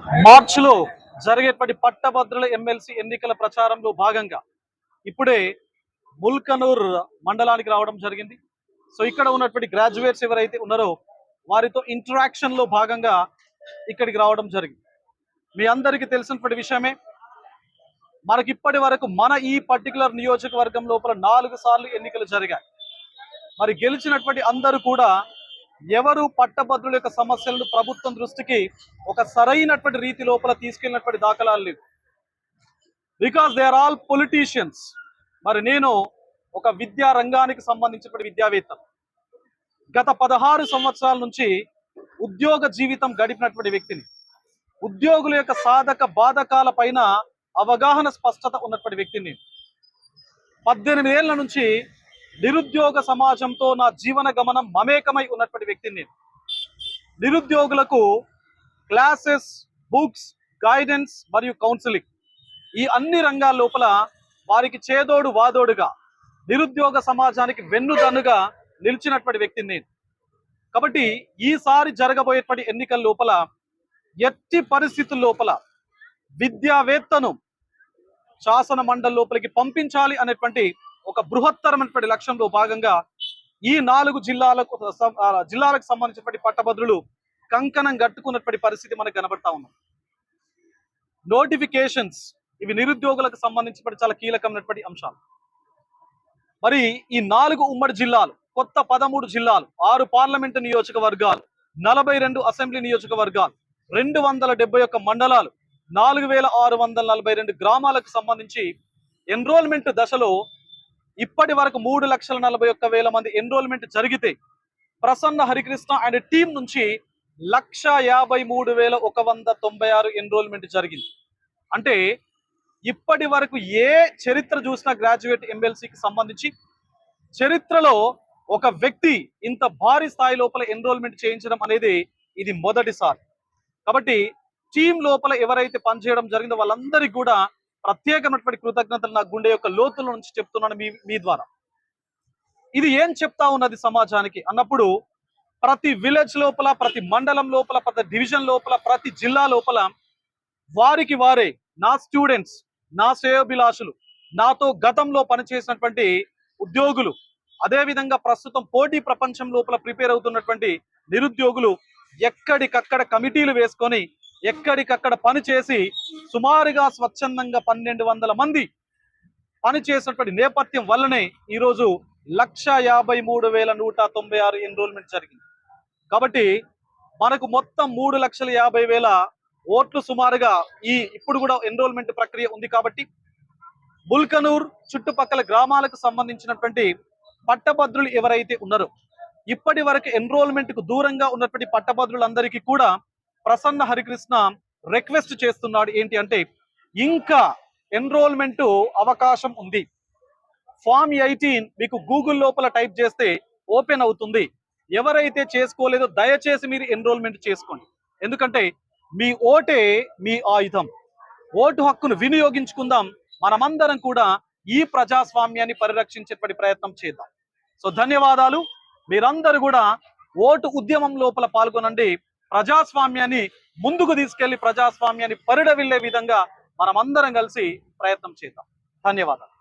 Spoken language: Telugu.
మార్చిలో జరిగేటువంటి పట్టభద్రుల ఎమ్మెల్సీ ఎన్నికల ప్రచారంలో భాగంగా ఇప్పుడే ముల్కనూర్ మండలానికి రావడం జరిగింది. సో ఇక్కడ ఉన్నటువంటి గ్రాడ్యుయేట్స్ ఎవరైతే ఉన్నారో వారితో ఇంటరాక్షన్ లో భాగంగా ఇక్కడికి రావడం జరిగింది. మీ అందరికీ తెలిసినటువంటి విషయమే, మనకి ఇప్పటి వరకు మన ఈ పర్టికులర్ నియోజకవర్గం లోపల 4 సార్లు ఎన్నికలు జరిగాయి. మరి గెలిచినటువంటి అందరూ కూడా ఎవరు పట్టభద్రుల యొక్క సమస్యలను ప్రభుత్వం దృష్టికి ఒక సరైనటువంటి రీతి లోపల తీసుకెళ్ళినటువంటి దాఖలాలు లేవు. Because they are all politicians. మరి నేను ఒక విద్యా రంగానికి సంబంధించినటువంటి విద్యావేత్త. గత 16 సంవత్సరాల నుంచి ఉద్యోగ జీవితం గడిపినటువంటి వ్యక్తిని. ఉద్యోగుల యొక్క సాధక బాధకాల పైన అవగాహన స్పష్టత ఉన్నటువంటి వ్యక్తిని. 18 ఏళ్ల నుంచి నిరుద్యోగ సమాజంతో నా జీవన గమనం మమేకమై ఉన్నటువంటి వ్యక్తిని. నిరుద్యోగులకు క్లాసెస్, బుక్స్, గైడెన్స్ మరియు కౌన్సిలింగ్ ఈ అన్ని రంగాల లోపల వారికి చేదోడు వాదోడుగా నిరుద్యోగ సమాజానికి వెన్నుదన్నుగా నిలిచినటువంటి వ్యక్తిని నేను. కాబట్టి ఈసారి జరగబోయేటువంటి ఎన్నికల లోపల ఎట్టి పరిస్థితుల లోపల విద్యావేత్తను శాసన మండలి లోపలికి పంపించాలి అనేటువంటి ఒక బృహత్తరమైనటువంటి లక్ష్యంలో భాగంగా ఈ 4 జిల్లాలకు సంబంధించినటువంటి పట్టభద్రులు కంకణం కట్టుకున్నటువంటి పరిస్థితి మనకు కనబడతా ఉన్నాం. నోటిఫికేషన్స్ ఇవి నిరుద్యోగులకు సంబంధించినటువంటి చాలా కీలకమైనటువంటి అంశాలు. మరి ఈ 4 ఉమ్మడి జిల్లాలు, కొత్త 13 జిల్లాలు, 6 పార్లమెంటు నియోజకవర్గాలు, 42 అసెంబ్లీ నియోజకవర్గాలు, 271 మండలాలు, 4642 గ్రామాలకు సంబంధించి ఎన్రోల్మెంట్ దశలో ఇప్పటి వరకు 3,41,000 మంది ఎన్రోల్మెంట్ జరిగితే ప్రసన్న హరికృష్ణ అండ్ టీం నుంచి 1,53,196 ఎన్రోల్మెంట్ జరిగింది. అంటే ఇప్పటి వరకు ఏ చరిత్ర చూసినా గ్రాడ్యుయేట్ ఎమ్మెల్సీకి సంబంధించి చరిత్రలో ఒక వ్యక్తి ఇంత భారీ స్థాయి లోపల ఎన్రోల్మెంట్ చేయించడం అనేది ఇది మొదటిసారి. కాబట్టి టీం లోపల ఎవరైతే పనిచేయడం జరిగిందో వాళ్ళందరికీ కూడా ప్రత్యేకమైనటువంటి కృతజ్ఞతలు నా గుండె యొక్క లోతుల నుంచి చెప్తున్నాను మీ ద్వారా. ఇది ఏం చెప్తా ఉన్నది సమాజానికి అన్నప్పుడు, ప్రతి విలేజ్ లోపల, ప్రతి మండలం లోపల, ప్రతి డివిజన్ లోపల, ప్రతి జిల్లా లోపల వారికి వారే నా స్టూడెంట్స్, నా శ్రేయోభిలాషులు, నాతో గతంలో పనిచేసినటువంటి ఉద్యోగులు, అదేవిధంగా ప్రస్తుతం పోటీ ప్రపంచం లోపల ప్రిపేర్ అవుతున్నటువంటి నిరుద్యోగులు ఎక్కడికక్కడ కమిటీలు వేసుకొని ఎక్కడికక్కడ పనిచేసి సుమారుగా స్వచ్ఛందంగా 1,200 మంది పనిచేసినటువంటి నేపథ్యం వల్లనే ఈరోజు 1,53,196 ఎన్రోల్మెంట్ జరిగింది. కాబట్టి మనకు మొత్తం 3,50,000 ఓట్లు సుమారుగా ఇప్పుడు కూడా ఎన్రోల్మెంట్ ప్రక్రియ ఉంది. కాబట్టి ముల్కనూర్ చుట్టుపక్కల గ్రామాలకు సంబంధించినటువంటి పట్టభద్రులు ఎవరైతే ఉన్నారో ఇప్పటి వరకు ఎన్రోల్మెంట్ కు దూరంగా ఉన్నటువంటి పట్టభద్రులందరికీ కూడా ప్రసన్న హరికృష్ణ రిక్వెస్ట్ చేస్తున్నాడు. ఏంటి అంటే, ఇంకా ఎన్రోల్మెంట్ అవకాశం ఉంది. ఫామ్ 18 మీకు గూగుల్ లోపల టైప్ చేస్తే ఓపెన్ అవుతుంది. ఎవరైతే చేసుకోలేదో దయచేసి మీరు ఎన్రోల్మెంట్ చేసుకోండి. ఎందుకంటే మీ ఓటే మీ ఆయుధం. ఓటు హక్కును వినియోగించుకుందాం. మనమందరం కూడా ఈ ప్రజాస్వామ్యాన్ని పరిరక్షించేటువంటి ప్రయత్నం చేద్దాం. సో ధన్యవాదాలు. మీరందరూ కూడా ఓటు ఉద్యమం లోపల పాల్గొనండి. ప్రజాస్వామ్యాన్ని ముందుకు తీసుకెళ్లి ప్రజాస్వామ్యాన్ని పరిడవిల్లే విధంగా మనమందరం కలిసి ప్రయత్నం చేద్దాం. ధన్యవాదాలు.